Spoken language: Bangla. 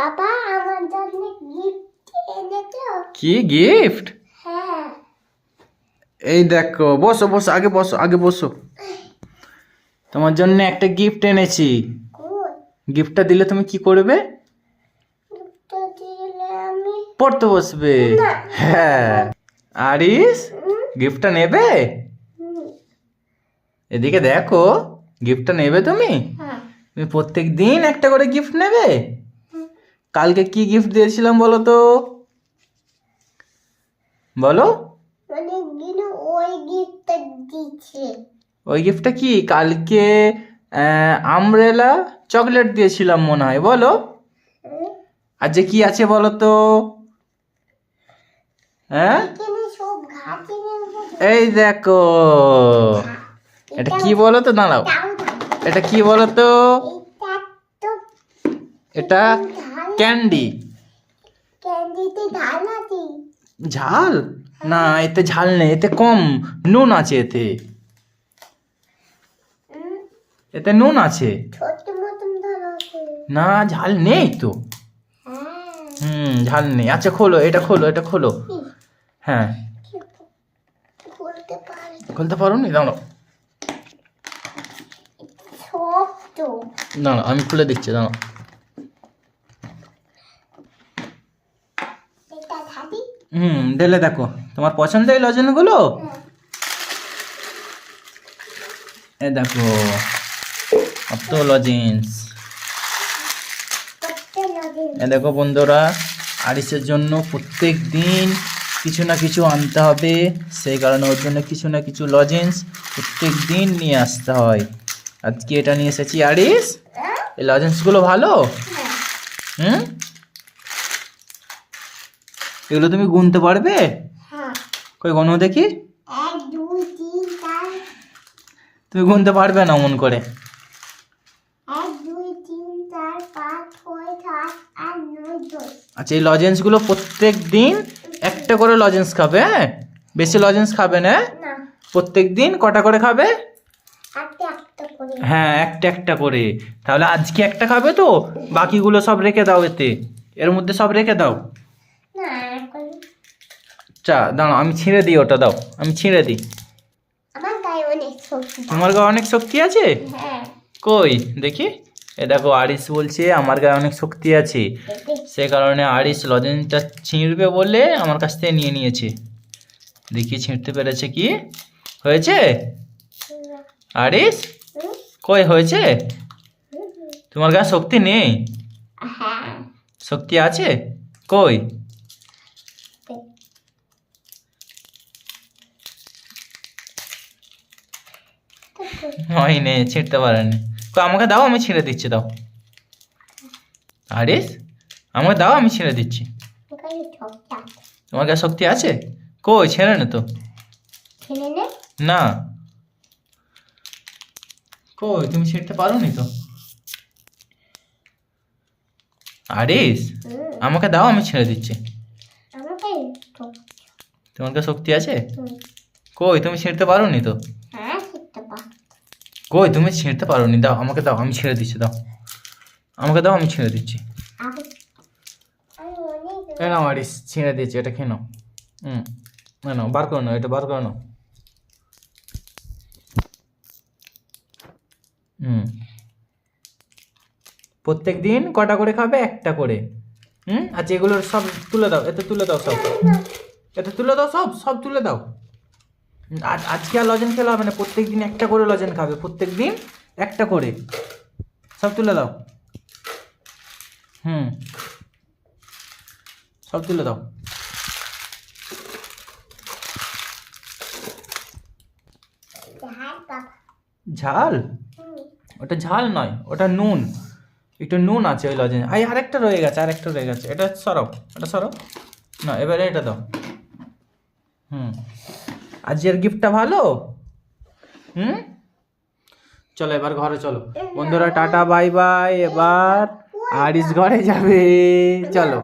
পাপা আমার জন্য গিফট এনেছো। কি গিফট? হ্যাঁ। এই দেখো, বসো বসো, আগে বসো। তোমার জন্য একটা গিফট এনেছি। কই? গিফটটা দিলে তুমি কি করবে? গিফট দিলে আমি পড়তে বসবে। না। হ্যাঁ। আরিস, গিফটটা নেবে? হুম, এদিকে দেখো, গিফটটা নেবে তুমি? হ্যাঁ। তুমি প্রত্যেক দিন একটা করে গিফট নেবে? কালকে কি গিফট দিয়েছিলাম বলো তো? বলো। অনেকদিন ওই গিফটটা দিচ্ছে। ওই গিফটটা কি? কালকে আমব্রেলা চকলেট দিয়েছিলাম মনে হয়। বলো আজ যে কি আছে বলো তো? হ্যাঁ, এখানে সব ঘাটের এই দেখো। এটা কি বলো তো? দাঁড়াও, এটা কি বলো তো? এটা ক্যান্ডি। ক্যান্ডিতে ঢাল আছে। ঝাল? না, এতে ঝাল নেই, এতে কম নুন আছে। এতে নুন আছে। ছোট মতন ঢাল আছে। না, ঝাল নেই তো। হ্যাঁ। ঝাল নেই। আচ্ছা খোলো, এটা খোলো। হ্যাঁ, খুলতে পারি। খুলতে পারো নি? দাঁড়াও সব তো। দাঁড়াও, আমি খুলে দিচ্ছি, দাঁড়াও। এটা ঢালি। ঢেলে দেখো, তোমার পছন্দের এই লজেনগুলো। এ দেখো, কত লজেন্স। এ দেখো বন্ধুরা, আরিসের জন্য প্রত্যেক দিন কিছু না কিছু আনতে হবে, সেই কারণে ওর জন্য কিছু না কিছু লজেন্স প্রত্যেক দিন নিয়ে আসতে হয়। আজকে এটা নিয়ে এসেছি। আরিস, এই লজেন্সগুলো ভালো? এগুলো তুমি গুনতে পারবে? হ্যাঁ। কই গনো দেখি। 1 2 3 4। তুমি গুনতে পারবে না মন করে। 1 2 3 4 5 6 7 8 9 10। আচ্ছা, এই লজেন্সগুলো প্রত্যেক দিন একটা করে লজেন্স খাবে। হ্যাঁ, বেশি লজেন্স খাবে না। না, প্রত্যেক দিন কটা করে খাবে? একটা একটা করে। হ্যাঁ, একটা একটা করে। তাহলে আজকে একটা খাবে তো, বাকিগুলো সব রেখে দাও, এর মধ্যে সব রেখে দাও। না, এখন দাঁড়াও, আমি ছিঁড়ে দিই, ওটা দাও, আমি ছিঁড়ে দিই। আমার গায়ে অনেক শক্তি। তোমার গায়ে অনেক শক্তি আছে? হ্যাঁ। কই দেখি। এ দেখো, আরিস বলছে আমার গায়ে অনেক শক্তি আছে, সে কারণে আরিস লজেন্সটা ছিঁড়বে বলে আমার কাছ থেকে নিয়ে নিয়েছে। দেখি ছিঁড়তে পেরেছে কি? হয়েছে? আরিস, কই হয়েছে? তোমার গায়ে শক্তি নেই? হ্যাঁ। শক্তি আছে কই? হয়নি, ছিঁড়তে পারেনি। কই আমাকে দাও, আমি ছিঁড়ে দিচ্ছি, দাও। আরিস, আমাকে দাও, আমি ছিঁড়ে দিচ্ছি। তোমার গায়ে শক্তি আছে? কই ছেড়ে নে তো। ছেড়ে নে। না, কই তুমি ছিঁড়তে পারো নি তো। আরিস, আমাকে দাও, আমি ছেড়ে দিচ্ছি। তোমার কাছে শক্তি আছে? কই তুমি ছিঁড়তে পারো নি তো। হ্যাঁ, শিখতে পার। কই তুমি ছিঁড়তে পারো নি, দাও আমাকে, দাও আমি ছেড়ে দিচ্ছি, দাও আমাকে, দাও আমি ছেড়ে দিচ্ছি। নাও আরিস, ছিঁড়ে দিয়েছি, এটা খেয়ে নাও। নাও, বার করে নাও, এটা বার করে নাও। প্রত্যেক দিন কটা করে খাবে? একটা করে। আচ্ছা, এগুলো সব তুলে দাও, এতে তুলে দাও সব, এটা তুলে দাও, সব তুলে দাও। আজকে আর লজেন খেলা হবে না, প্রত্যেক দিন একটা করে লজেন খাবে, প্রত্যেক দিন একটা করে। সব তুলে দাও। সব তুলে দাও। ঝাল? ওটা ঝাল নয়, ওটা নুন। একটু নুন আছে ওই লজেন্স। আরেকটা রয়ে গেছে, এটা সরাও, এটা সরাও। না, এবারে এটা দাও। আজকের গিফটটা ভালো। চলো এবার ঘরে চলো বন্ধুরা, টাটা বাই বাই। এবার আরিস ঘরে যাবে, চলো।